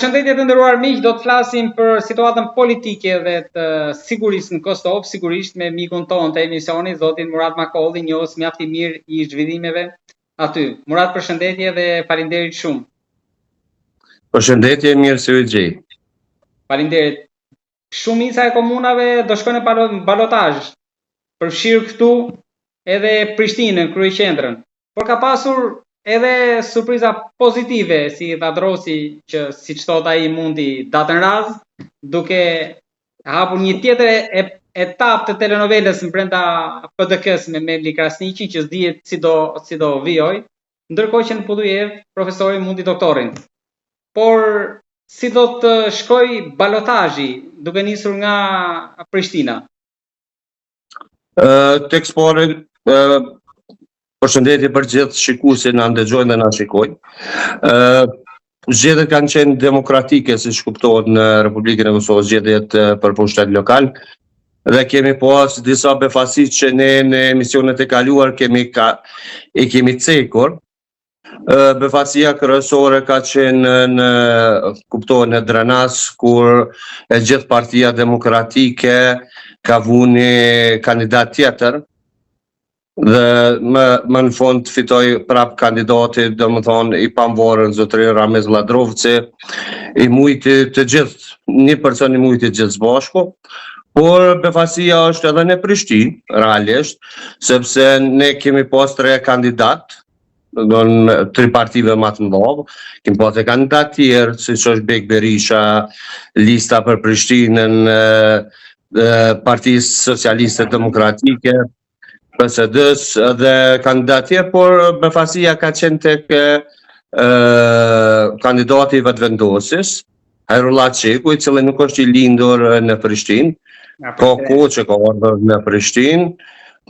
Përshëndetje të nderuar miq, do të flasim për situatën politike dhe të sigurisë në Kosovë, sigurisht me mikun tonë të emisionit, zotin Murat Makolli, njohës mjaft i mirë i zhvillimeve aty. Murat, përshëndetje dhe faleminderit shumë. Përshëndetje, mirë se u gjej. Faleminderit. Shumica e komunave do shkojnë në balotazh, përfshirë këtu edhe Prishtinën, kryeqendrën. Por ka pasur edhe surpriza pozitive, si Dadrosi që siç thot ai mundi datën raz, duke hapur një tjetër etapë të telenovelës në brenda PDK-s me Mevli Krasniqi, që s'dihet si do vijoj, ndërkohë që në Pudujev profesori mundi doktorin. Por si do të shkoj balotazhi duke nisur nga Prishtina? Tek spore, përshëndetje për gjithë shikuesit na ndëgjojnë dhe na shikojnë. Zgjedhjet kanë qenë demokratike, siç kuptohet në Republikën e Kosovës, zgjedhjet për pushtet lokal. Dhe kemi pas disa befasi që ne në emisionet e kaluar kemi cekur. Befasia kryesore ka qenë në Drenas, kur e gjithë Partia Demokratike ka vuni kandidat tjetër. Dhe më në fund fitoj prap kandidati, domethënë i pamvorën zotëri Ramez Ladrovci, i mujti të gjithë, një person i mujti gjithë bashku. Por befasia është edhe në Prishtinë, realisht, sepse ne kemi pas 3 kandidat, në 3 partive më të mëdha, kemi pas kandidat tjerë, siç është Bek Berisha, lista për Prishtinën, Partisë Socialiste Demokratike, PSD-s dhe kandidat tjerë, por befasia ka qenë tek kandidati i vetvendosis, Hajrullah Çeku, i cili nuk është i lindur në Prishtinë, ka kohë që ka ardhur në Prishtinë,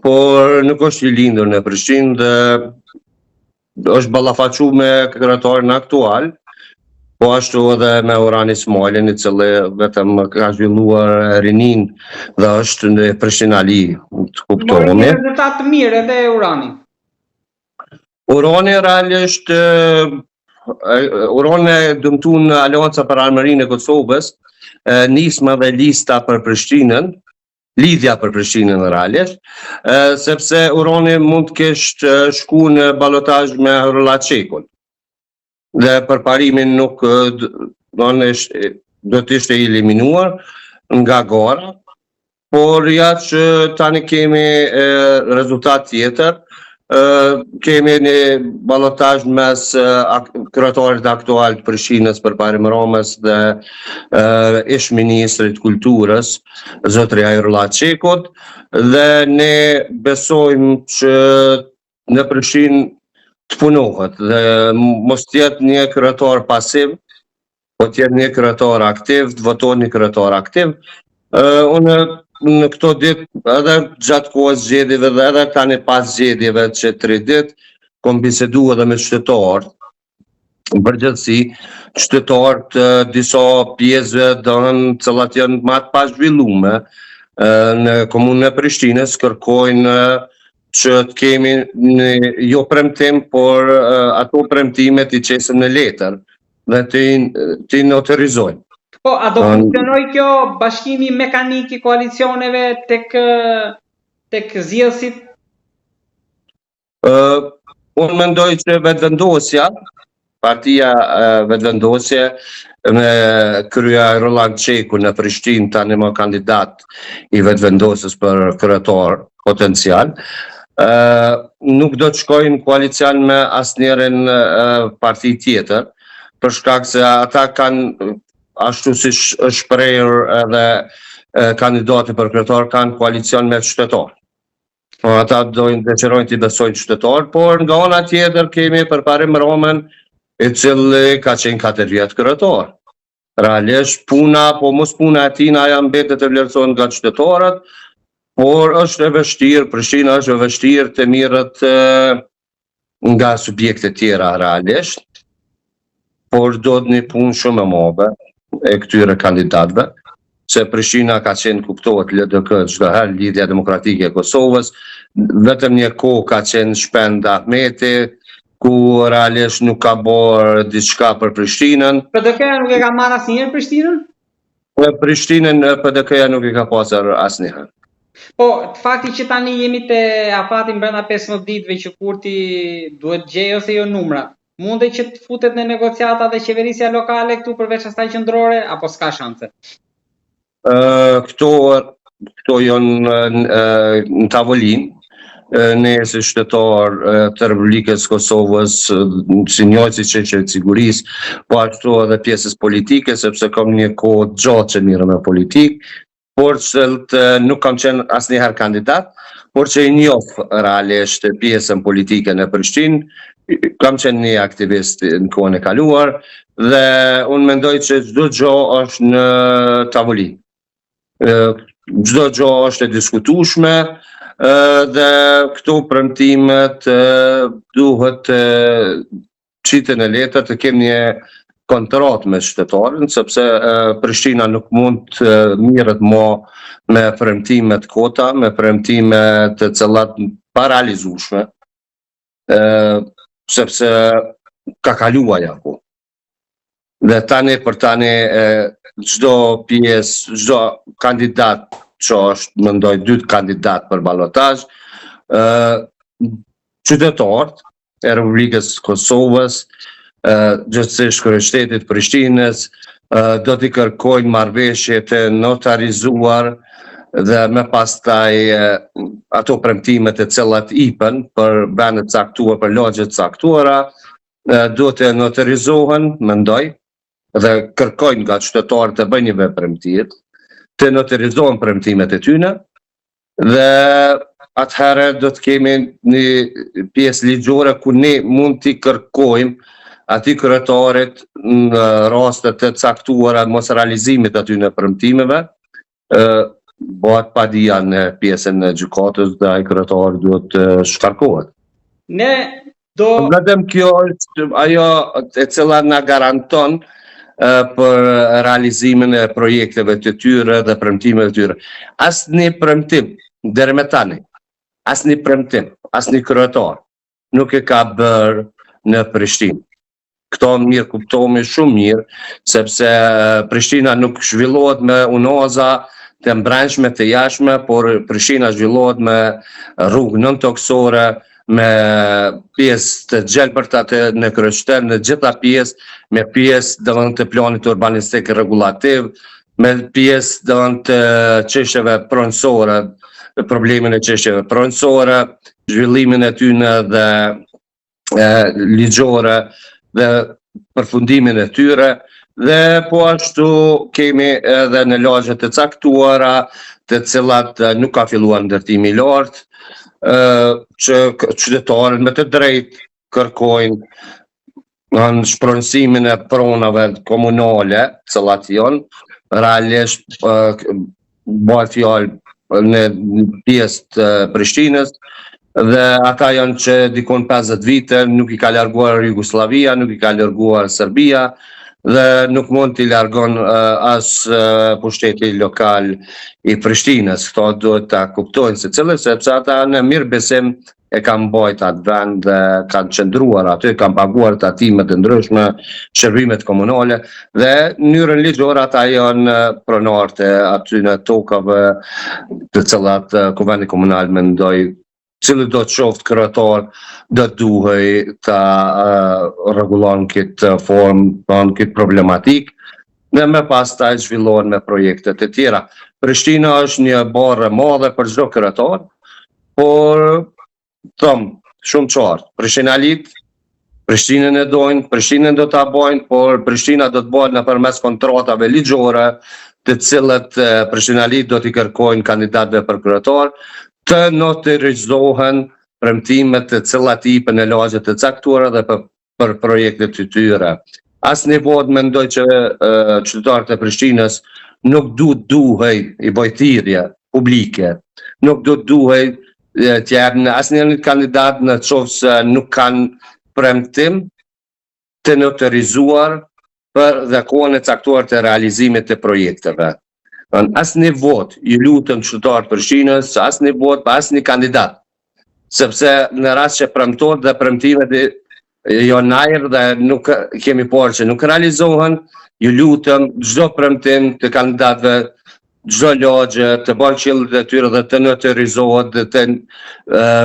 por nuk është i lindur në Prishtinë dhe është ballafaqur me kryetarin aktual, po ashtu edhe me Orhan Ismailin, i cili vetëm ka zhvilluar rinin dhe është në Prishtinali, të kuptohemi. Mori rezultat të mirë edhe Orhani. Orhani realisht Orhani dëmtuan Aleanca për Armërinë e Kosovës, nisma dhe lista për Prishtinën, lidhja për Prishtinën realisht, sepse Orhani mund të kishte shkuar në balotazh me Hajrullah Çekun. Dhe përparimin nuk do të ishte eliminuar nga gara, por ja që tani kemi rezultat tjetër, kemi një balotazh mes kryetarit aktual të Prishtinës përparim Ramës dhe ish ministrit kulturës, zotëri Hajrullah Çekut, dhe ne besojmë që në Prishtinë të punohet dhe mos tjetë një kryetar pasiv, po tjetë një kryetar aktiv, të voton një kryetar aktiv. Unë në këto ditë, edhe gjatë kohës zgjedhjeve dhe edhe tani pas zgjedhjeve që 3 ditë, kom bisedu edhe me qytetarët, përgjithësi, qytetarët disa pjesëve të cilat janë më të pazhvillume në komunën e Prishtinës, kërkojnë që të kemi jo premtim, por ato premtimet i qesim në letër dhe të noterizojnë. Po, a do funksionoj kjo bashkimi mekanik i koalicioneve tek zgjedhësit? Unë mendoj që vetvendosja, partia vetvendosje me krye Hajrullah Çeku në Prishtinë, tani më kandidat i vetvendosjes për kryetar potencial, nuk do të shkojnë koalicion me asnjërin parti tjetër, për shkak se ata kanë, ashtu si është shprehur edhe kandidati për kryetar, kanë koalicion me qytetar. Ata dojnë decerojnë të besojnë qytetar, por nga ana tjetër kemi përparim Ramën, i cili ka qenë 4 vjet kryetar. Realisht puna, po mos puna e tij ajo mbetet të vlerësohen nga qytetarët, por është e vështirë, Prishtina është e vështirë të mirët nga subjekte tjera realisht, por do të një punë shumë e madhe e këtyre kandidatëve, se Prishtina ka qenë, kuptohet, LDK çdo herë, Lidhja Demokratike e Kosovës, vetëm një kohë ka qenë Shpend Ahmeti, ku realisht nuk ka bërë diçka për Prishtinën. PDK-ja nuk e ka marrë asnjëherë Prishtinën? Prishtinën PDK-ja nuk i ka pasur asnjëherë. Po, fakti që tani jemi te afati brenda 15 ditëve që Kurti duhet gjej ose jo numrat, mundet që të futet në negociata dhe qeverisja lokale këtu përveç asaj qendrore, apo s'ka shanse? Këto janë në tavolinë. Ne si shtetar të Republikës Kosovës, si njëjtë si qeverisë sigurisë, po ashtu edhe pjesës politike, sepse kam një kohë gjatë që mirë me politikë, por që nuk kam qenë asnjëherë kandidat, por që i njoh realisht pjesën politike në Prishtinë, kam qenë një aktivist në kohën e kaluar dhe unë mendoj që çdo gjë është në tavolinë. Çdo gjë është e diskutueshme dhe këto premtimet duhet qiten e letë të kemi një kontratë me shtetarin, sepse Prishtina nuk mund të mirët me premtimet kota, me premtimet të cilat parealizueshme, sepse ka kaluar jako. Dhe tani për tani çdo pjesë, çdo kandidat që është, mendoj, 2 kandidat për balotazh, qytetarët e Republikës Kosovës, gjithsesi kryeqytetit Prishtinës, do t'i kërkojnë marrëveshje të notarizuar dhe me pastaj ato premtimet e cilat ipen për vende të caktuara, për lagje të caktuara, do të notarizohen, mendoj, dhe kërkojnë nga qytetarët të bëjnë një vepremtir, të notarizohen premtimet e tyre dhe atëherë do të kemi një pjesë ligjore ku ne mund t'i kërkojmë atij kryetarit në raste të caktuara mos realizimit aty në premtimeve, bëhet padia në pjesën e gjykatës dhe ai kryetar duhet të shkarkohet. Ne do Vetëm kjo është ajo e cila na garanton për realizimin e projekteve të tyre dhe premtimeve të tyre. Asnjë premtim deri me tani, asnjë premtim, asnjë kryetar nuk e ka bërë në Prishtinë. Këto mirë kuptohemi shumë mirë, sepse Prishtina nuk zhvillohet me unoza të mbrëmshme të jashtme, por Prishtina zhvillohet me rrugë nëntoksore, me pjesë të gjelbërta në kryeqytet, në gjitha pjesë, me pjesë domethënë të planit urbanistik rregulativ, me pjesë domethënë të çështjeve pronësore, problemin e çështjeve pronësore, zhvillimin e tyre dhe ligjore dhe përfundimin e tyre, dhe po ashtu kemi edhe në lagje të caktuara, të cilat nuk ka filluar ndërtimi i lartë, që qytetarët me të drejtë kërkojnë në shpronësimin e pronave komunale, cilat janë, realisht bëhet fjalë në pjesë të Prishtinës, dhe ata janë që dikon 50 vite, nuk i ka larguar Jugoslavia, nuk i ka larguar Serbia, dhe nuk mund t'i largon as pushteti lokal i Prishtinës. Këto duhet ta kuptojnë secili, sepse ata në mirë besim e kanë mbajtur atë vend dhe kanë qëndruar aty, kanë paguar tatime të ndryshme, shërbimet komunale dhe në mënyrën ligjore ata janë pronarë të aty në tokave të cilat Kuvendi Komunal mendoj cili do të qoftë kryetar do duhej ta rregullon këtë formë, këtë problematik, dhe me pastaj zhvillohen me projekte të tjera. Prishtina është një barë e madhe për çdo kryetar, por shumë qartë, Prishtinalitë, Prishtinën e dojnë, Prishtinën do ta bojnë, por Prishtina do të bëhet nëpërmes kontratave ligjore, të cilët Prishtinalitë do t'i kërkojnë kandidatëve për kryetar, të notarizohen premtimet të cilat ipen në lagje të caktuara dhe për projektet të tyre. Asnjë vot mendoj që qytetarët e Prishtinës nuk duhej i bojtirje publike, nuk duhej të japin asnjë kandidat në qoftë se nuk kanë premtim të notarizuar për dhe kohën e caktuar të realizimit të projekteve. Asnjë vot, ju lutem qytetarët e Prishtinës, asnjë vot pa asnjë kandidat, sepse në rast që premtohet dhe premtimet jo në ajër dhe nuk kemi parë që nuk realizohen. Ju lutëm çdo premtim të kandidatëve, çdo lagje të bën qëllit e tyre dhe të noterizohet dhe të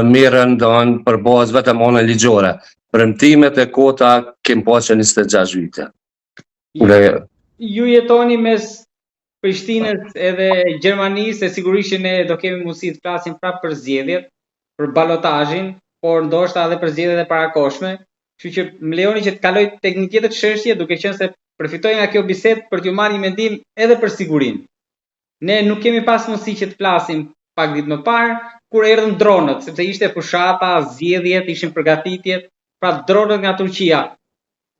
mirën për bazë vetëm anë ligjore. Premtimet e kota kemi pasur 26 vite. Ju jetoni mes Prishtinës edhe Gjermanisë, e sigurisht që ne do kemi mundësi të flasim prapë për zgjedhjet, për balotazhin, por ndoshta edhe për zgjedhjet e parakohshme. Kështu që më lejoni që të kaloj tek një tjetër çështje, duke qenë se përfitoj nga kjo bisedë për t'ju marrë një mendim edhe për sigurinë. Ne nuk kemi pas mundësi që të flasim pak ditë më parë kur erdhën dronët, sepse ishte fushata, zgjedhjet, ishin përgatitjet, pra dronët nga Turqia.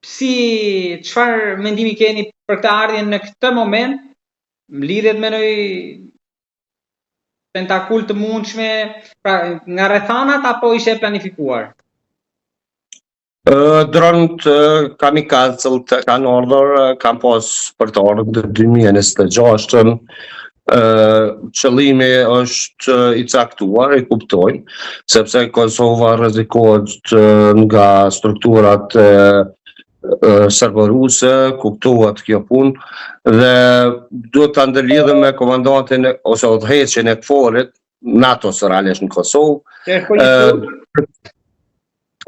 Çfarë mendimi keni për këtë ardhje në këtë moment? Lidhet me një tentakul të mundshme, pra nga rrethanat apo ishte planifikuar? Dronët kamikazë të kanë ardhur, kanë pas për të ardhur në 2026. Qëllimi është i caktuar, e kuptojnë, sepse Kosova rrezikohet nga strukturat serboruse, kuptohet kjo punë dhe duhet ta ndërlidhem me komandantin ose udhëheqjen e KFOR-it, NATO-s realisht në Kosovë.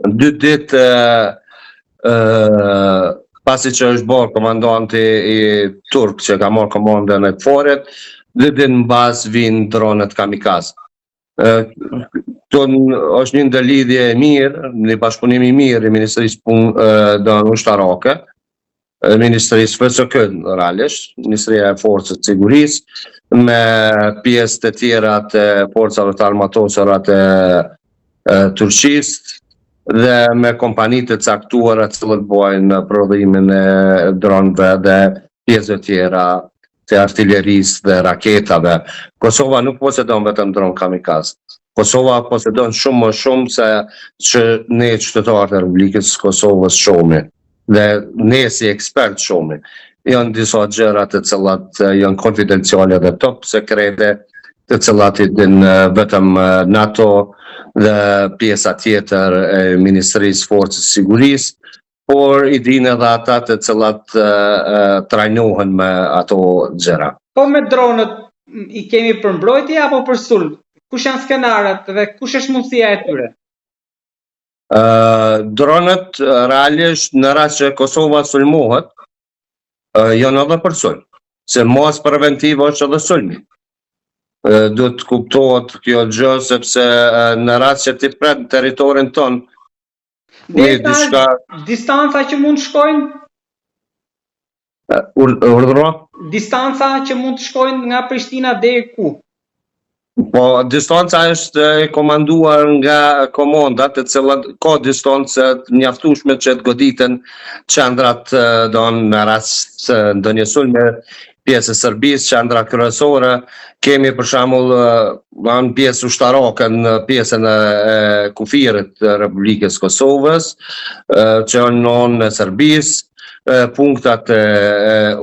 2 ditë pasi që është bërë komandanti i turk që ka marrë komandën e KFOR-it, 2 ditë në bazë vinë dronët kamikazë. Është një ndërlidhje e mirë, një bashkëpunim i mirë i Ministrisë Ushtarake, Ministrisë FSK realisht, Ministria e Forcës Sigurisë, me pjesë të tjera të forcave të armatosura të Turqisë dhe me kompanitë të caktuara të cilët bojnë prodhimin e dronëve dhe pjesëve tjera të artillerisë dhe raketave. Kosova nuk posedon vetëm dronë kamikazë. Kosova posedon shumë më shumë se që ne qytetarët e Republikës Kosovës shohim. Dhe ne si ekspert shohim. Janë disa gjëra të cilat janë konfidenciale dhe top sekrete, të cilat i din vetëm NATO dhe pjesa tjetër e Ministrisë Forcës Sigurisë, por i dinë edhe ata të cilat trajnohen me ato gjëra. Po me dronët i kemi për mbrojtje apo për sulm? Kush janë skenaret dhe kush është mundësia e tyre? Dronët realisht në rast që Kosova sulmohet, janë edhe për sulm, se mos preventiv është edhe sulmi. Do të kuptohet kjo gjë sepse në rast që ti pret territorin ton, distanca që mund të shkojnë? Urdhëro? Distanca që mund të shkojnë nga Prishtina deri ku? Po, distanca është e komanduar nga komandat, të cilat ka distancë mjaftueshme që të goditen qendrat në rast ndonjë sulme pjesë e Serbisë, qendra kryesore, kemi për shembull në pjesë ushtarake në pjesën e kufirit të Republikës Kosovës, që në anë e Serbisë, punktat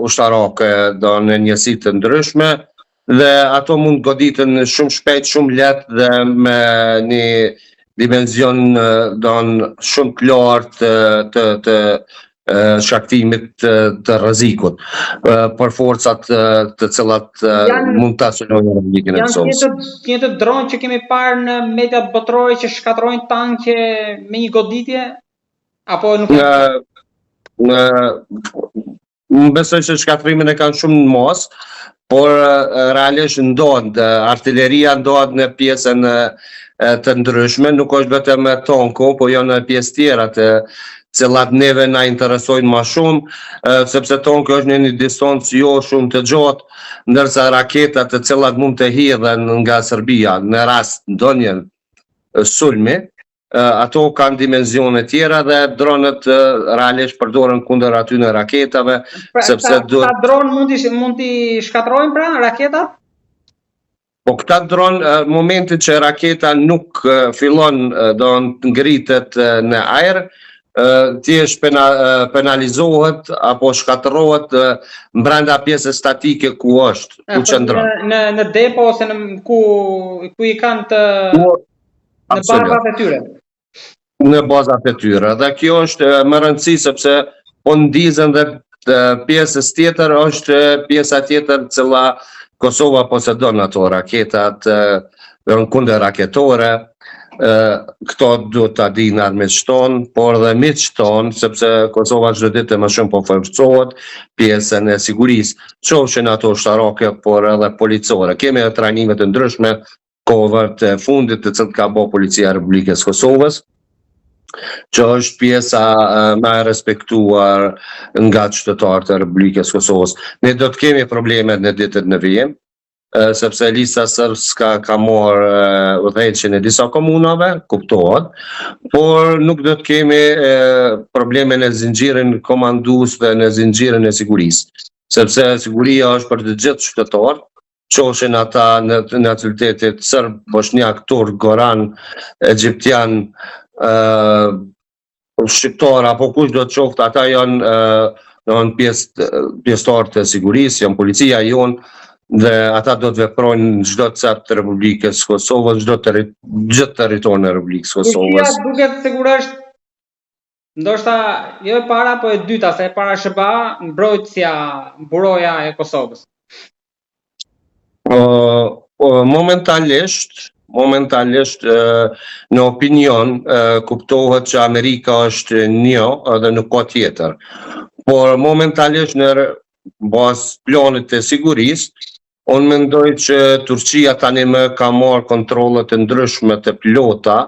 ushtarake në njësi të ndryshme, dhe ato mund goditen shumë shpejt, shumë lehtë dhe me një dimenzion shumë të lartë të shkaktimit të rrezikut për forcat të cilat mund ta sulmojnë Republikën e Kosovës. Janë të dronë që kemi parë në mediat botërore që shkatrojnë tanke me një goditje apo nuk Unë besoj se shkatrimin e kanë shumë në mos, por realisht ndodh, artilleria ndodh në pjesën të ndryshme, nuk është vetëm me tanko, po janë në pjesë tjera të cilat neve na interesojnë më shumë, sepse tanko është në një distancë jo shumë të gjatë, ndërsa raketat të cilat mund të hidhen nga Serbia në rast ndonjë sulmi, ato kanë dimenzione tjera dhe dronët realisht përdoren kundër aty në raketave, sepse ta dronë mund t'i shkatrojnë pra raketat? Po këta dronë, momentin që raketa nuk fillon do të ngritet në ajër, thjesht penalizohet apo shkatërrohet brenda pjesës statike ku është, ku qëndron. Në depo ose ku i kanë të në barbat e tyre. në bazat e tyre. Dhe kjo është më rëndësi sepse po ndizën dhe pjesës tjetër është pjesa tjetër cila Kosova posedon ato raketat në kundër raketore, këto duhet ta dinë armët shtonë, por dhe miqtë tonë, sepse Kosova çdo ditë më shumë po forcohet pjesën e sigurisë, qofshin ato ushtarake, por edhe policore. Kemi trajnime të ndryshme kohëve e fundit të cilët ka bërë Policia e Republikës Kosovës, që është pjesa më e respektuar nga qytetarët e Republikës Kosovës. Ne do të kemi probleme në ditët në vijim, sepse lista sërbska ka marrë udhëheqjen e disa komunave, kuptohet, por nuk do të kemi probleme në zinxhirin komandues dhe në zinxhirin e sigurisë, sepse siguria është për të gjithë qytetarët, qofshin ata në nacionalitetit serb, bosnjak, turk, goran, egjiptian, shqiptar apo kush do të qoftë, ata janë pjesëtarë të sigurisë, janë policia jonë, dhe ata do të veprojnë në çdo cep të Republikës Kosovës, gjithë territorin e Republikës Kosovës. Turqia duket sigurisht, ndoshta jo e para, po e dyta, se e para SBA, mbrojtësia, buroja e Kosovës. Momentalisht në opinion kuptohet që Amerika është një edhe nuk ka tjetër. Por momentalisht në bazë planit të sigurisë, unë mendoj që Turqia tani më ka marrë kontrollet të ndryshme të plota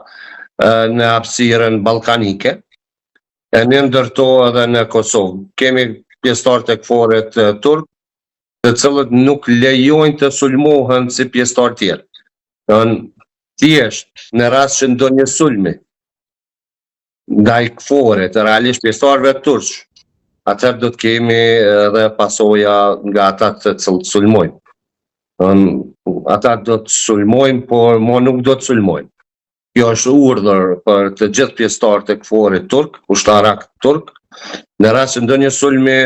në hapësirën ballkanike, e në ndërto edhe në Kosovë. Kemi pjesëtar të KFOR-it turk, të cilët nuk lejojnë të sulmohen si pjesëtar tjerë. Thjesht në rast që ndonjë sulmi ndaj KFOR-it, realisht pjesëtarëve turq, atëherë do të kemi edhe pasoja nga ata të cilët sulmojnë. Ata do të sulmojnë, por nuk do të sulmojnë. Kjo është urdhër për të gjithë pjesëtarët e KFOR-it turk, ushtarak turk, në rast që ndonjë sulmi,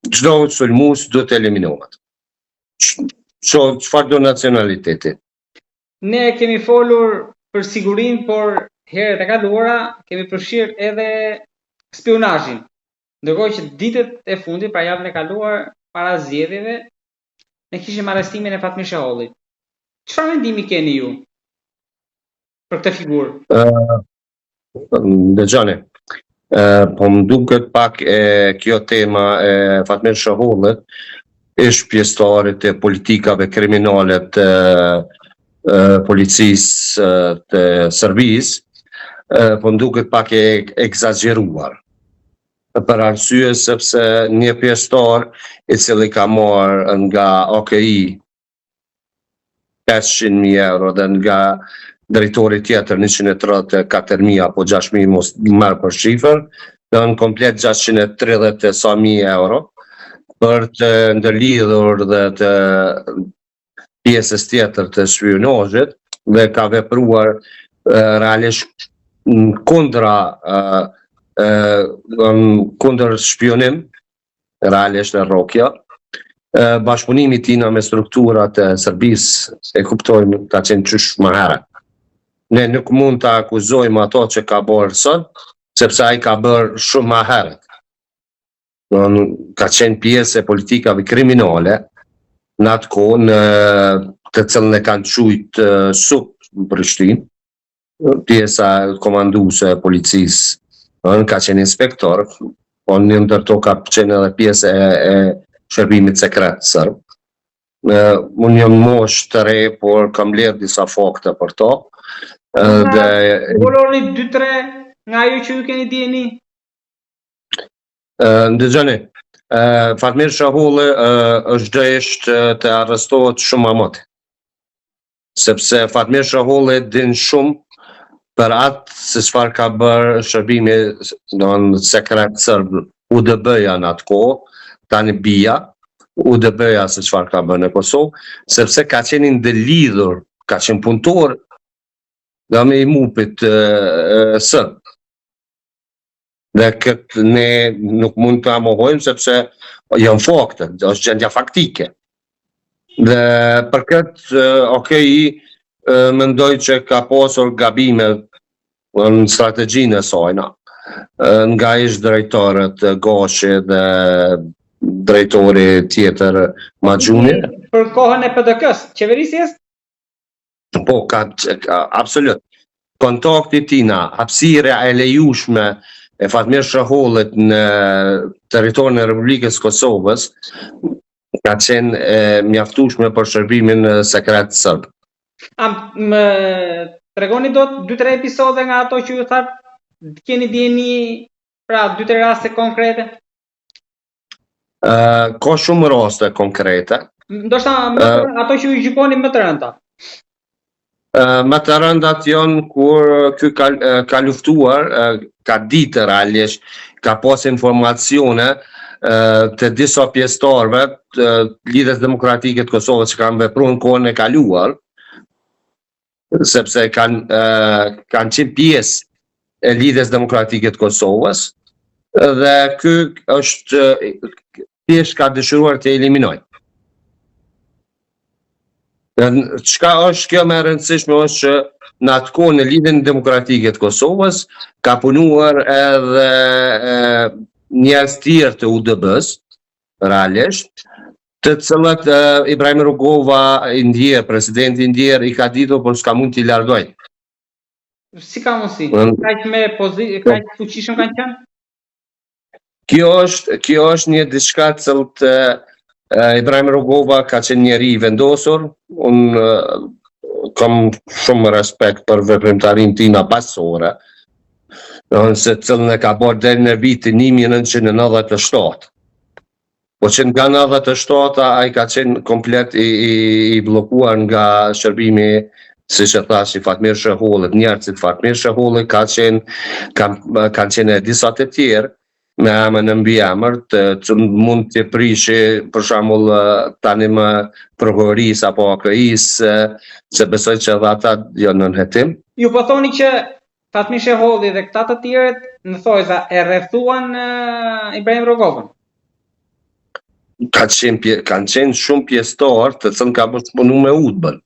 çdo sulmues duhet të eliminohet. Çfarë do nacionaliteti? Ne kemi folur për sigurinë, por herët e kaluara kemi përfshirë edhe spionazhin. Ndërkohë që ditët e fundit, pra javën e kaluar, para zgjedhjeve, ne kishim arrestimin e Fatmir Shahollit. Çfarë mendimi keni ju për këtë figurë? Dëgjoni, po më duket pak kjo tema e Fatmir Shahollit është pjesëtare të politikave kriminale të policisë të Serbisë, po më duket pak e egzageruar. Për arsye sepse një pjesëtar i cili ka marrë nga OKI 500.000 euro dhe nga drejtori tjetër 134.000 apo 6.000 mos marrë për shifër, dhe në komplet 630.000 euro për të ndërlidhur dhe të pjesës tjetër të spionazhit, dhe ka vepruar realisht kundër shpionim, realisht e rrokja. Bashkëpunimi tina me strukturat e Serbisë, e kuptojmë, ka qenë qysh më herët. Ne nuk mund të akuzojmë ato që ka bërë sot, sepse ai ka bërë shumë më herët. Ka qenë pjesë e politikave kriminale, në atë kohë, të cilën e kanë quajtur SUP në Prishtinë, pjesa komanduese e policisë, ka qenë inspektor, po në ndërto ka qenë edhe pjesë e shërbimit sekret sërb. Unë jam mosh të re, por kam lerë disa fakte për to. Voloni 2-3 nga ju që ju keni dijeni? Ndëgjoni, Fatmir Shaholli është drejt të arrestohet shumë më mëti. Sepse Fatmir Shaholli din shumë për atë se çfarë ka bërë shërbimi sekret sërb, UDB-ja në atë kohë, tani BIA, UDB-ja se çfarë ka bërë në Kosovë, sepse ka qenë ndëlidhur, ka qenë punëtor nga me i mupit sërb. Dhe këtë ne nuk mund të amohojmë sepse janë fakte, është gjendja faktike. Dhe për këtë, mendoj që ka pasur gabime në strategjinë e sajna, nga ish drejtorët Gashi dhe drejtori tjetër Maxhuni. Për kohën e PDK-s, qeverisjes? Po, absolut. Kontakti tina, hapësira e lejushme e Fatmir Shahollit në territorin e Republikës Kosovës ka qenë mjaftueshme për shërbimin sekret serb. Më tregoni dot 2-3 episode nga ato që ju thatë, keni dieni, pra 2-3 raste konkrete? Ka shumë raste konkrete. Ndoshta ato që ju gjykoni më të rënda. Më të rëndat janë kur ky ka luftuar, ka ditë realisht, ka pas informacione të disa pjesëtarëve të Lidhjes Demokratike të Kosovës që kanë vepruar në kohën e kaluar, sepse kanë qenë pjesë e Lidhjes Demokratike të Kosovës dhe ky është thjesht ka dëshiruar të eliminojë. Çka është kjo më e rëndësishme është që në atë kohë në Lidhjen Demokratike të Kosovës ka punuar edhe njerëz tjerë të UDB-s, realisht, të cilët Ibrahim Rugova i ndjer, presidenti i ndjer, i ka ditur por s'ka mund t'i largoj. Si ka mundsi? Kaq fuqishëm kanë qenë? Kjo është një diçka cilët Ibrahim Rugova ka qenë njeri i vendosur. Unë kam shumë respekt për veprimtarinë tina pasore, se cilën e ka bërë deri në vitin 1997. Po që nga 97 ai ka qenë komplet i blokuar nga shërbimi, siç e thash, i Fatmir Shahollit, njerëzit Fatmir Shahollit kanë qenë disa të tjerë me emër në mbiemër, që mund të prishi për shembull tani më prokurorisë apo AKI-së, se besoj që edhe ata janë në hetim. Ju po thoni që Fatmir Shaholli dhe këta të tjerët në thojza e rrethuan Ibrahim Rugovën. Kanë qenë shumë pjesëtar të cilën ka punuar me UDB-n.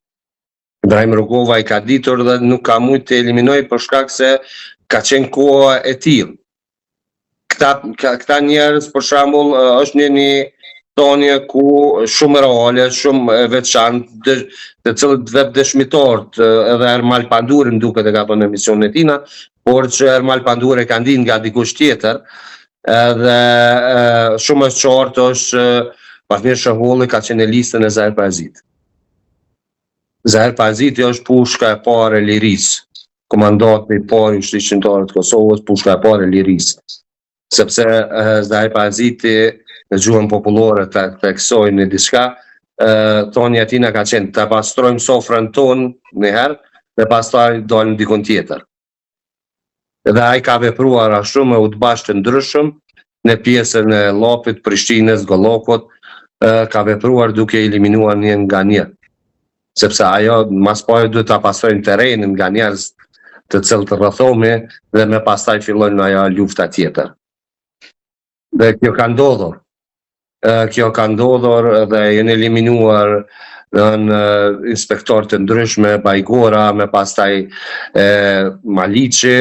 Ibrahim Rugova i ka ditur dhe nuk ka mujt të eliminojë për shkak se ka qenë koha e tillë. Këta njerëz, për shembull, është një thonje ku shumë reale, shumë e veçantë, të cilët vetë dëshmitarët, edhe Ermal Panduri më duket e ka thënë në emisionin e tina, por që Ermal Panduri ka ndinë nga dikush tjetër, edhe shumë e qartë është Fatmir Shaholli ka qenë në listën e Zahir Parazit. Zahir Paraziti është pushka e parë e lirisë, komandati i parë i Shtetit të Kosovës, pushka e parë e lirisë. Sepse Zahir Paraziti në gjuhën popullore të theksojnë diçka, thonja tina ka qenë të pastrojmë sofrën tonë njëherë dhe pastaj dalëm dikon tjetër. Dhe ai ka vepruar ashtu me udhbash të ndryshëm në pjesën e Llapit, Prishtinës, Gollokut, ka vepruar duke eliminuar një nga një. Sepse ajo mas pari duhet ta pastrojnë terrenin nga njerëz të cilët rrethohemi dhe me pastaj fillojnë ajo lufta tjetër. Dhe kjo ka ndodhur. Dhe janë eliminuar në inspektorë të ndryshme, Bajgora, me pastaj Maliqi,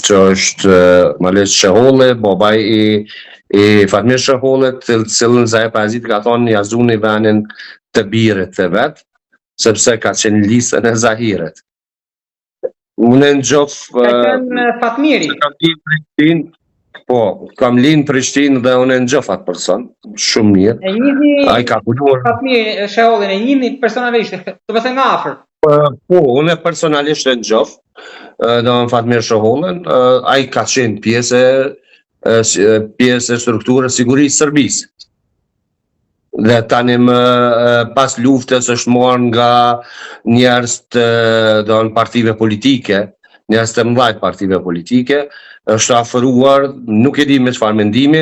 që është Maliq Shaholli, babaj i Fatmir Shahollit, të cilën Zahir Paraziti ka thonë ja zuni venin të birit të vet, sepse ka qenë listën e Zahirit. Unë në gjof... Ka qenë Fatmiri? Po, kam linë Prishtinë dhe unë në gjof atë person, shumë mirë. E njihni ai ka punuar Fatmir Shahollin, e njihni personalisht, të thënë nga afër. Po, unë personalisht në gjof, do në Fatmir Shahollin, ai ka qenë pjesë e strukturës sigurisë Serbisë. Dhe tani më pas luftës është marrë nga njerëz të partive politike, njerëz të mëdhaj partive politike, është afëruar, nuk e di me çfarë mendimi,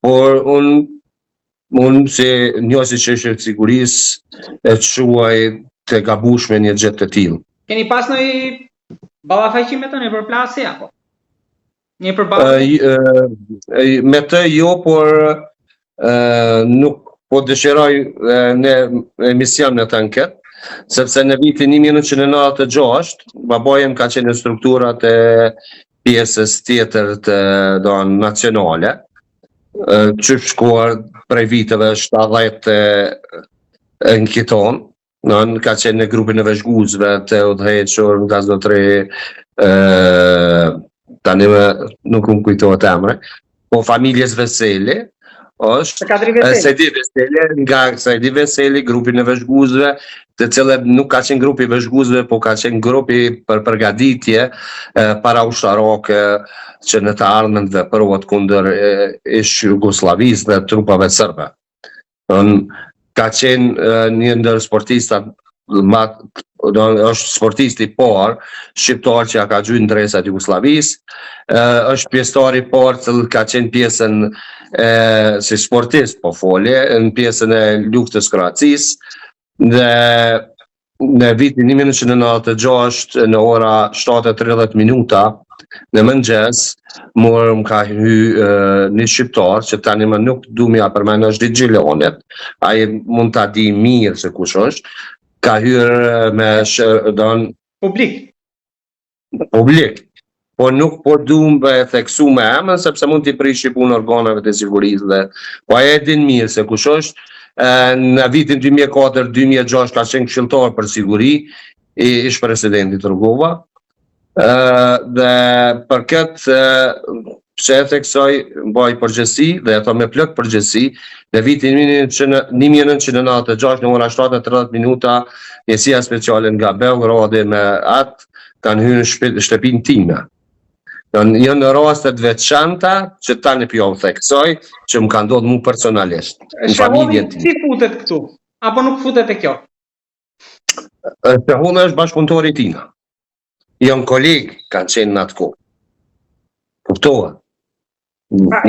por unë si njohësi çështje të sigurisë e quaj të gabueshme një gjë të tillë. Keni pas ndonjë ballafaqim me të nëpër plasje apo? Një përballje? Me të jo, por nuk po dëshiroj në emision në të anket, sepse në vitin 1996, babajem ka qenë në strukturat e pjesës tjetër të nacionale, që shkuar prej viteve 70 në Kiton, ka qenë në grupin e veshguzve të udhëhequr nga zotëri, tani nuk më kujtohet emre, po familjes Veseli, është Sejdi Veseli, nga Sejdi Veseli, grupin e veshguzve, të cilët nuk ka qenë grupi veshguzve, po ka qenë grupi për përgatitje para ushtarake që në të ardhmen veprohet kundër ish Jugoslavisë dhe trupave serbe. Ka qenë një ndër sportistat, është sportisti parë shqiptar që ja ka gjujë ndresat Jugoslavisë, është pjesëtari parë që ka qenë pjesën si sportist po folje, në pjesën e luftës Kroacisë, dhe në vitin 1996 në ora 7:30 minuta në mëngjes më ka hy një shqiptar që tani më nuk du mja përmend, është Ditë Gjilonet, ai mund ta di mirë se kush është, ka hyrë me publik, po nuk po du me theksu me emën sepse mund t'i prishi punë organeve të sigurisë dhe po ai e din mirë se kush është. Në vitin 2004-2006 ka qenë këshilltar për siguri, ish presidenti Rugova, dhe për këtë pse e theksoj mbaj përgjësi dhe ato me plot përgjësi, në vitin 1996 në ora 7:30 minuta njësia speciale nga Beogradi me atë kanë hyrë në shtëpinë time. Janë në rastet veçanta që tani pjo theksoj që më ka ndodhur mu personalisht në familjen time. Si futet këtu? Apo nuk futet e kjo? Shehulli është bashkëpunëtori tina. Janë kolegë kanë qenë në atë kohë. Kuptohet.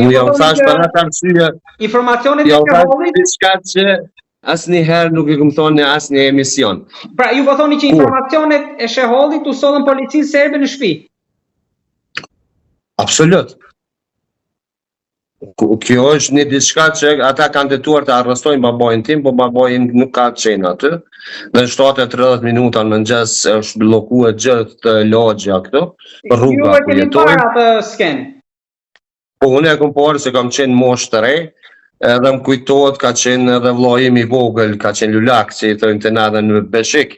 Ju jam thash për atë arsye. Informacionet e Shehullit diçka që asnjëherë nuk e kam thonë në asnjë emision. Pra ju po thoni që informacionet e Shehullit u sollën policinë serbe në shtëpi. Absolut. Kjo është një diçka që ata kanë detyruar të arrestojnë babain tim, po babain nuk ka qenë aty. Në 7:30 minuta në mëngjes është bllokuar gjithë lagja këtu, për rruga ku jetojnë. Ju atë skenë? Po unë e kam parë se kam qenë moshë të re, edhe më kujtohet ka qenë edhe vllai im i vogël, ka qenë Lulak, që i thonë të nadhe në Beshik,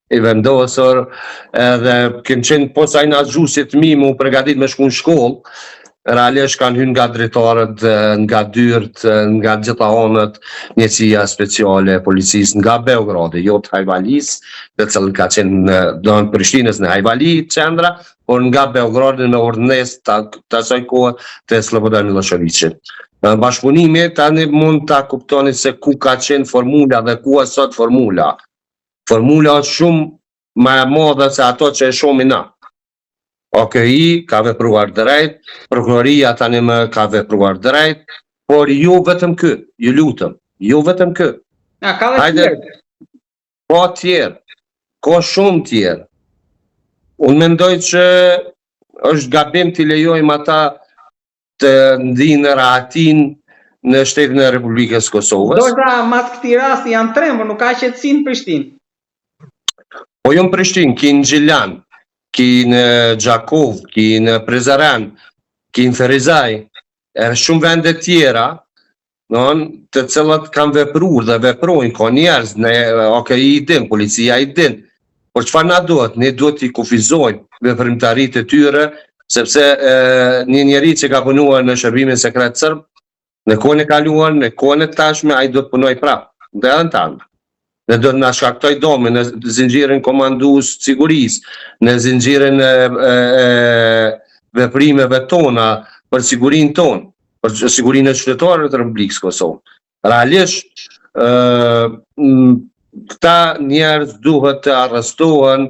i vendosur, edhe kem qenë posa i nazgjusit mi mu përgatit me shku në shkollë, realisht kanë hyrë nga drejtarët, nga dyrt, nga gjitha anët njësia speciale e policisë nga Beogradi, jo të Hajvalis, dhe cilën ka qenë në Prishtinës në Hajvali qendra, por nga Beogradi në ordnes të asaj kohë të Slobodan Miloševićit. Bashkëpunimi tani mund ta kuptoni se ku ka qenë formula dhe ku është sot formula. Formula është shumë më e madhe se ato që e shohim na. OKI ka vepruar drejt, prokuroria tani më ka vepruar drejt, por jo vetëm kë, ju lutem, jo vetëm kë. Ka dhe tjerë. Po tjerë, ka shumë tjerë. Unë mendoj që është gabim t'i lejojmë ata të ndinë rahatin në shtetin e Republikës Kosovës. Do shta mas këti rasti janë trembur, nuk ka qetësi në Prishtinë. Po jo në Prishtinë, ki në Gjilan, ki në Gjakov, ki në Prizren, ki në Ferizaj, e shumë vende tjera, të cilat kanë vepruar dhe veprojnë, ka njerëz, OKI i din, policia i din, por çfarë na duhet? Ne duhet t'i kufizojmë veprimtaritë e tyre, sepse një njeri që ka punuar në shërbimin sekret serb, në kohën e kaluar, në kohën e tashme, ai do të punoj prapë, dhe edhe në tanë. Dhe do të na shkaktoj domin në zinxhirin komandues sigurisë, në zinxhirin e veprimeve tona për sigurinë tonë, për sigurinë e qytetarëve të Republikës Kosovë. Realisht këta njerëz duhet të arrestohen,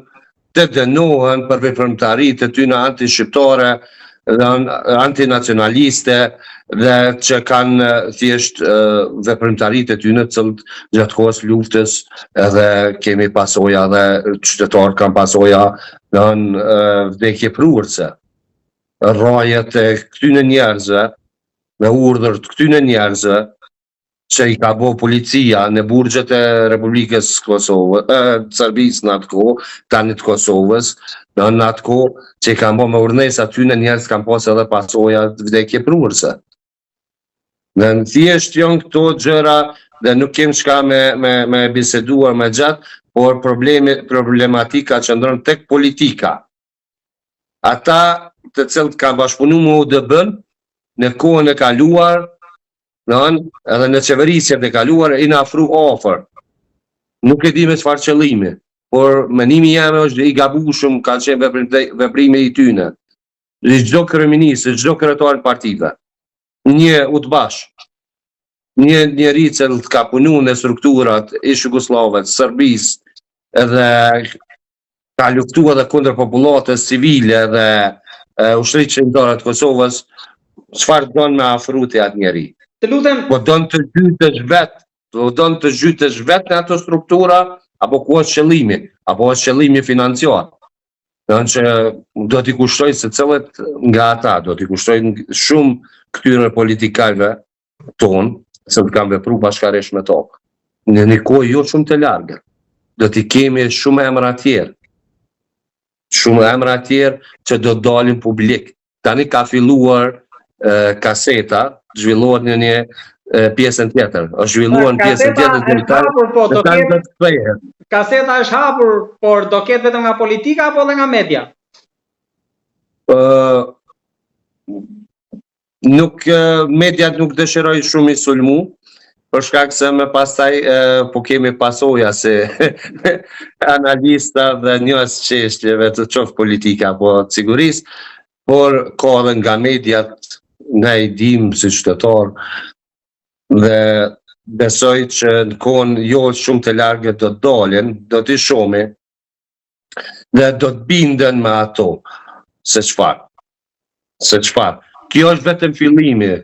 të dënohen për veprimtaritë e tyre anti-shqiptare dhe antinacionaliste dhe që kanë thjesht veprimtaritë e tyre të gjatë kohës luftës edhe kemi pasoja dhe qytetarë kanë pasoja në vdekje prurëse. Rrajet e këtyne njerëzve, me urdhër të këtyne njerëzve, që i ka bo policia në burgjet e Republikës Serbisë në atë kohë, tani të Kosovës, në atë kohë që i ka bo me urnesa aty në njerës kanë pas edhe pasoja të vdekje prurëse. Dhe në thjesht janë këto gjëra dhe nuk kem shka me biseduar me gjatë, por problematika që ndronë tek politika. Ata të cilët ka bashkëpunu me UDB-n në kohën e kaluar, edhe në qeverisjet e kaluar i na afru ofër. Nuk e di me çfarë qëllimi, por menimi jam është i gabueshëm ka qenë veprimi i tyne. Çdo kryeminist, çdo kryetar partive. Një utbash, një njeri që ka punu në strukturat ish Jugosllavë, Serbisë, edhe ka luftu edhe kundër popullatës civile dhe ushtrisë shqiptare të Kosovës, çfarë don me afru te atë njeri? Të lutem, Po don të gjytesh vetë në ato struktura, apo ku është qëllimi, apo është qëllimi financiar. Që do t'i kushtoj se cilët nga ata, do t'i kushtoj shumë këtyre politikarëve tonë, se të kanë vepru bashkërisht me tokë. Në një kohë jo shumë të largët, do t'i kemi shumë emra tjerë. Shumë emra tjerë që do dalin publik. Tani ka filluar kaseta, zhvilluar në një pjesën tjetër. Është zhvilluar në pjesën tjetër të kaseta është hapur, por do ketë vetëm nga politika apo edhe nga media? Mediat nuk dëshiroj shumë i sulmu, për shkak se me pastaj po kemi pasoja se analista dhe njës çështjeve të qoftë politika apo sigurisë, por ka edhe nga mediat nga i dim si qytetar dhe besoj që në kohën jo shumë të largët do të dalin, do t'i shomi dhe do të binden me ato se çfarë. Kjo është vetëm fillimi.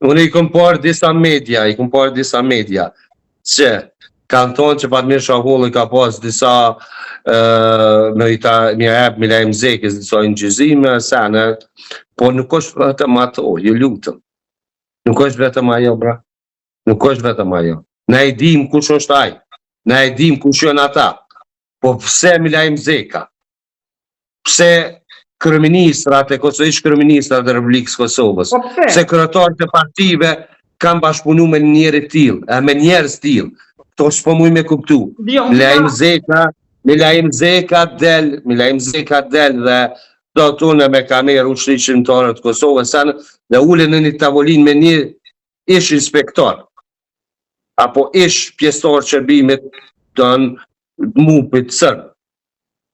Unë i kom parë disa media që kanë thonë që Fatmir Shaholli ka pas disa një hap Milajm Zekës, disa ingjizime, sene, po nuk është vetëm ato, ju lutëm. Nuk është vetëm ajo, bra. Nuk është vetëm ajo. Ne e dim kush është ai. Ne e dim kush janë ata. Po pse Milajm Zeka? Pse kryeministrat e Kosovës, ish kryeministrat e Republikës Kosovës? Pse kryetarët e partive kanë bashkëpunuar me njëri tillë, me njerëz tillë? To s'po muj me kuptu. Milajm Zeka del dhe do tune me kamerë ushtrisë shqiptare të Kosovës dhe ulen në një tavolinë me një ish inspektor apo ish pjesëtar shërbimit të MUP-it sërb.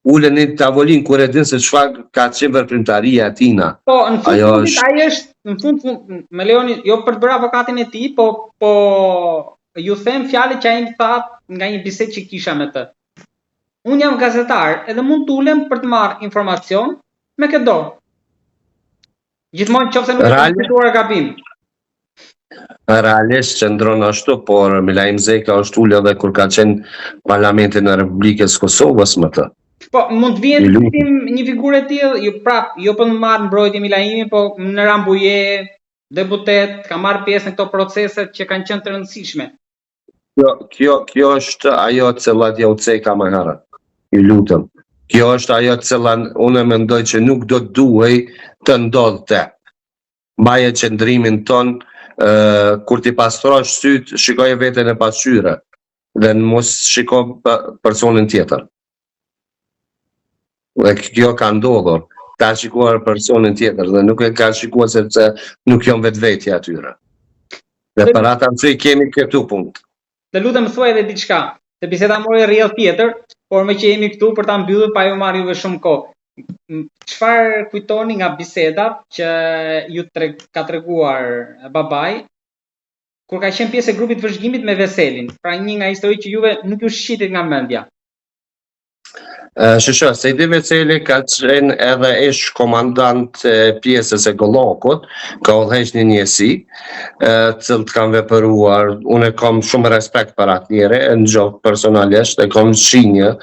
Ulen në një tavolinë kur e din se çfarë ka qenë veprimtaria e tina. Po, në fund ai është, në fund me Leoni, jo për të bërë avokatin e tij, po ju them fjalët që ai më tha nga një bisedë që kisha me të. Unë jam gazetar edhe mund të ulem për të marrë informacion me këtë dorë. Gjithmonë nëse nuk kam fituar gabim. Realisht qëndron ashtu, por Milajm Zeka është ulë edhe kur ka qenë parlamentin e Republikës Kosovës më të. Po, mund të vjen një figurë e tillë, jo për të marrë mbrojtje Milajmi, po në Rambuje, deputet, ka marrë pjesë në këto procese që kanë qenë të rëndësishme. Kjo është ajo cilat ja u ceka më herët. Ju lutem. Kjo është ajo cilat unë mendoj që nuk do të duhej të ndodhte. Mbaje qëndrimin ton, kur ti pastrosh syt, shikoje veten e pasqyre dhe mos shiko personin tjetër. Dhe kjo ka ndodhur, ka shikuar personin tjetër dhe nuk e ka shikuar sepse nuk janë vetvetja atyre. Dhe për ata që kemi këtu punkt. Të lutem thuaj edhe diçka, se biseda mori rrjedh tjetër, por me që jemi këtu për ta mbyllur pa ju marrë juve shumë kohë. Çfarë kujtoni nga bisedat që ju ka treguar babai kur ka qenë pjesë e grupit vëzhgimit me Veselin? Pra një nga histori që juve nuk ju shqitet nga mendja. Shëshë, Sejdi Veseli ka qenë edhe ish komandant pjesës e Gollakut, ka udhëheq një njësi, cilët kanë vepëruar, unë kam shumë respekt për atë njëre, në gjohë personalisht, e kam shinjë,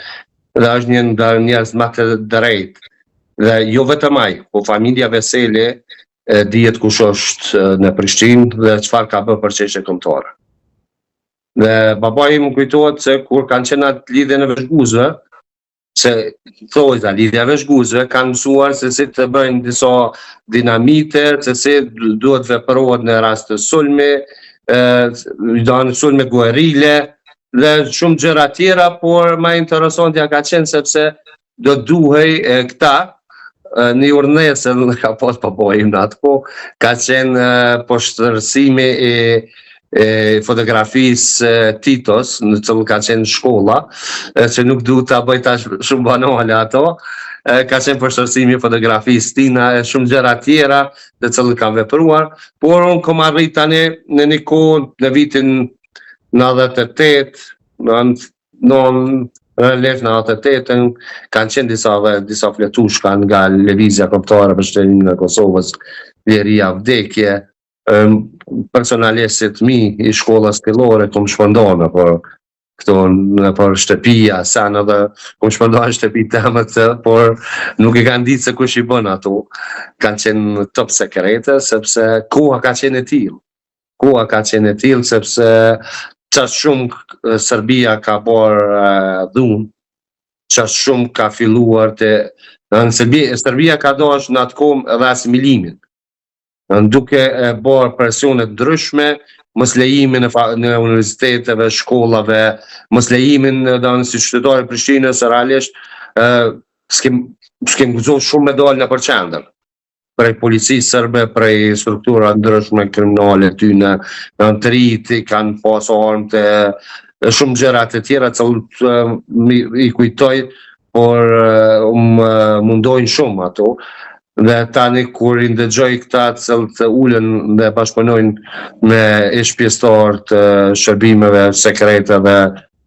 dhe është një ndër njerëz më të drejtë. Dhe jo vetëm ai, po familja Veseli dihet kush është në Prishtinë dhe çfarë ka bërë për çështje kombëtare. Dhe baba im më kujtohet se kur kanë qenë atë lidhje në veshguzve, se thojta lidhja veshguzve, kanë mësuar se si të bëjnë disa dinamite, se si duhet veprohet në rast të sulmi, sulme guerile, dhe shumë gjëra tjera, por ma interesantja ka qenë sepse do duhej këta, një urnesë ka pas babaj im në atë ko, ka qenë poshtërsimi e fotografisë Titos, në cilë ka qenë shkolla, që nuk du të bëjta shumë banale ato, ka qenë poshtërsimi fotografisë tina e shumë gjëra tjera dhe cilë kam vepruar, por unë kom arrit tani në një kohë në vitin 98, në relef në 98-ën, kanë qenë disa fletushka nga lëvizja kombëtare për shtetin në Kosovës, Liria Vdekje, personalistit mi i shkollës fillore kom shpëndonë për shtëpia, sana dhe kom shpëndonë shtëpi të mëtë, por nuk i kanë ditë se kush i bën ato. Kanë qenë top sekrete, sepse koha ka qenë e tillë. Koha ka qenë e tillë, sepse qash shumë Serbia ka bërë dhunë, qash shumë ka filluar Serbia ka dosh në atë kohë edhe asimilimin. Duke bërë presionet ndryshme, mos lejimin në universiteteve, shkollave, mos lejimin si qytetari i Prishtinës, realisht s'kem gëzuar shumë me dalë në përqendër. Prej policisë serbe, prej struktura ndryshme kriminale ty në të rritë, kanë pas armë të shumë gjërat e tjera i kujtoj, por mundojnë shumë ato. Dhe tani kur i ndëgjoj këta të ulen dhe bashkëpunojnë me ish pjesëtar të shërbimeve sekrete dhe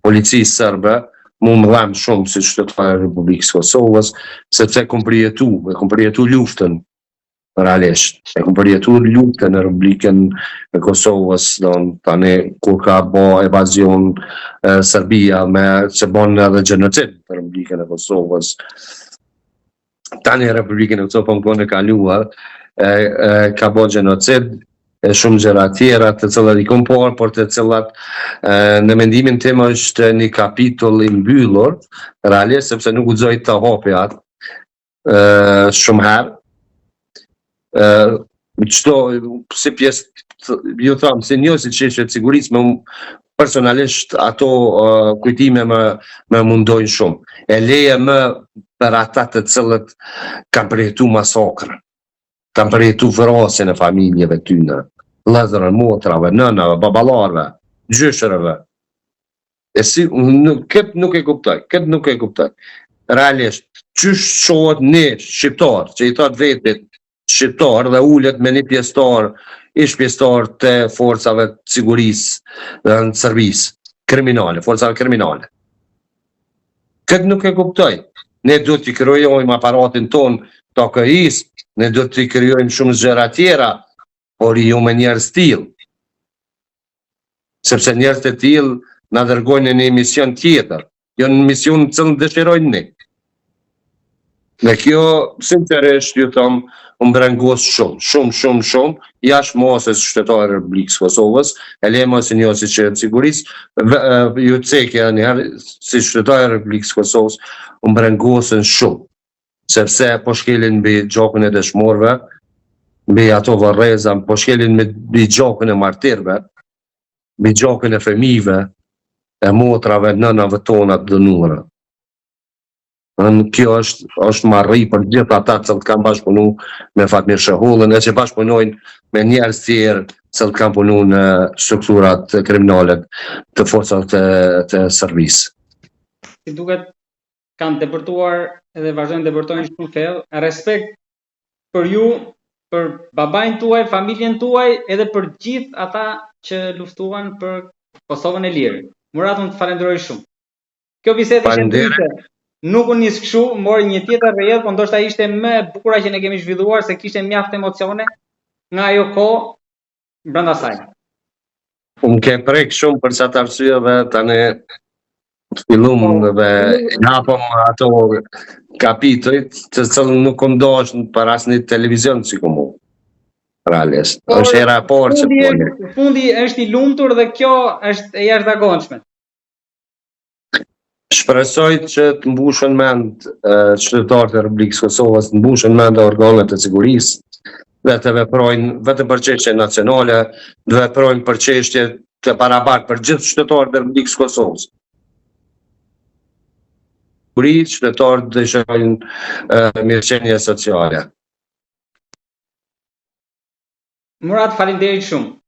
policisë serbe, mu më dhamë shumë si qytetar e Republikës Kosovës, sepse kom përjetu luftën, realisht. Kom përjetu luftën e Republikën e Kosovës, tani kur ka bo evazion Serbia që bon edhe genocid në Republikën e Kosovës. Tani Republikën e Kosovës në kohën e kaluar ka bo genocid e shumë gjëra tjera të cilat i kom parë, por të cilat në mendimin tim është një kapitull i mbyllur, realisht sepse nuk guxoj të hapi atë shumë herë. Qëto si pjesë ju tham, si njësi që ishte sigurisë, personalisht ato kujtime më mundojnë shumë. E leje më për ata të cilët kanë përjetu masakrën, kanë përjetu vrasjen e familjeve tyne, vëllezërve, motrave, nënave, baballarve, gjyshërve. Këtë nuk e kuptoj. Realisht, qysh shohet një shqiptar, që i thot vetit shqiptar dhe ullet me një pjesëtar, ish pjesëtar të forcave të sigurisë dhe në servisë kriminale, forcave kriminale. Këtë nuk e kuptoj. Ne do t'i krijojmë aparatin ton të AKI-s, ne do t'i krijojmë shumë gjëra tjera, por jo me njerëz tillë. Sepse njerëz të tillë na dërgojnë në një mision tjetër, jo në mision që dëshirojnë ne. Dhe kjo, sinqerisht, ju thom, më brengos shumë, jashtë mosës qytetar e Republikës Kosovës, e le mos e njësi që e sigurisë, ju cekja njëherë, si qytetar e Republikës Kosovës, më brengosën shumë, sepse po shkelin mbi gjakun e dëshmorëve, mbi ato varreza, po shkelin mbi gjakun e martirëve, mbi gjakun e fëmijëve, e motrave, nënave tona të dënuara. Kjo është marrëri për gjithë ata që kanë bashkëpunu me Fatmir Shehullën, e që bashkëpunojnë me njerëz tjerë që kanë punu në strukturat kriminale të forcave të servisë. Si duket, kanë depërtuar edhe vazhdojnë depërtojnë shumë thellë, respekt për ju, për babajnë tuaj, familjen tuaj, edhe për gjithë ata që luftuan për Kosovën e lirë. Murat, unë të falenderoj shumë. Kjo bisedë ishte nuk unë njësë këshu, mori një tjetër rrjedhë, po ndoshta ishte më bukura që ne kemi zhvilluar, se kishte mjaft emocione nga ajo kohë brenda saj. Unë ke prek shumë për çata arsyeve, tani fillum dhe hapëm ato kapitujt, të cilën nuk kom dashur për asnjë televizion si komo. ralljes. Është era e parë që pole. Fundi është i lumtur dhe kjo është e jashtëzakonshme. Shpresoj që të mbushen mend qytetarët e Republikës Kosovës, të mbushen mend organet e sigurisë dhe të veprojnë vetëm për çështje nacionale, të veprojnë për çështje të barabartë për gjithë qytetarët e Republikës Kosovës. Qytetarët dëshirojnë mirëqenie sociale. Murat, faleminderit shumë.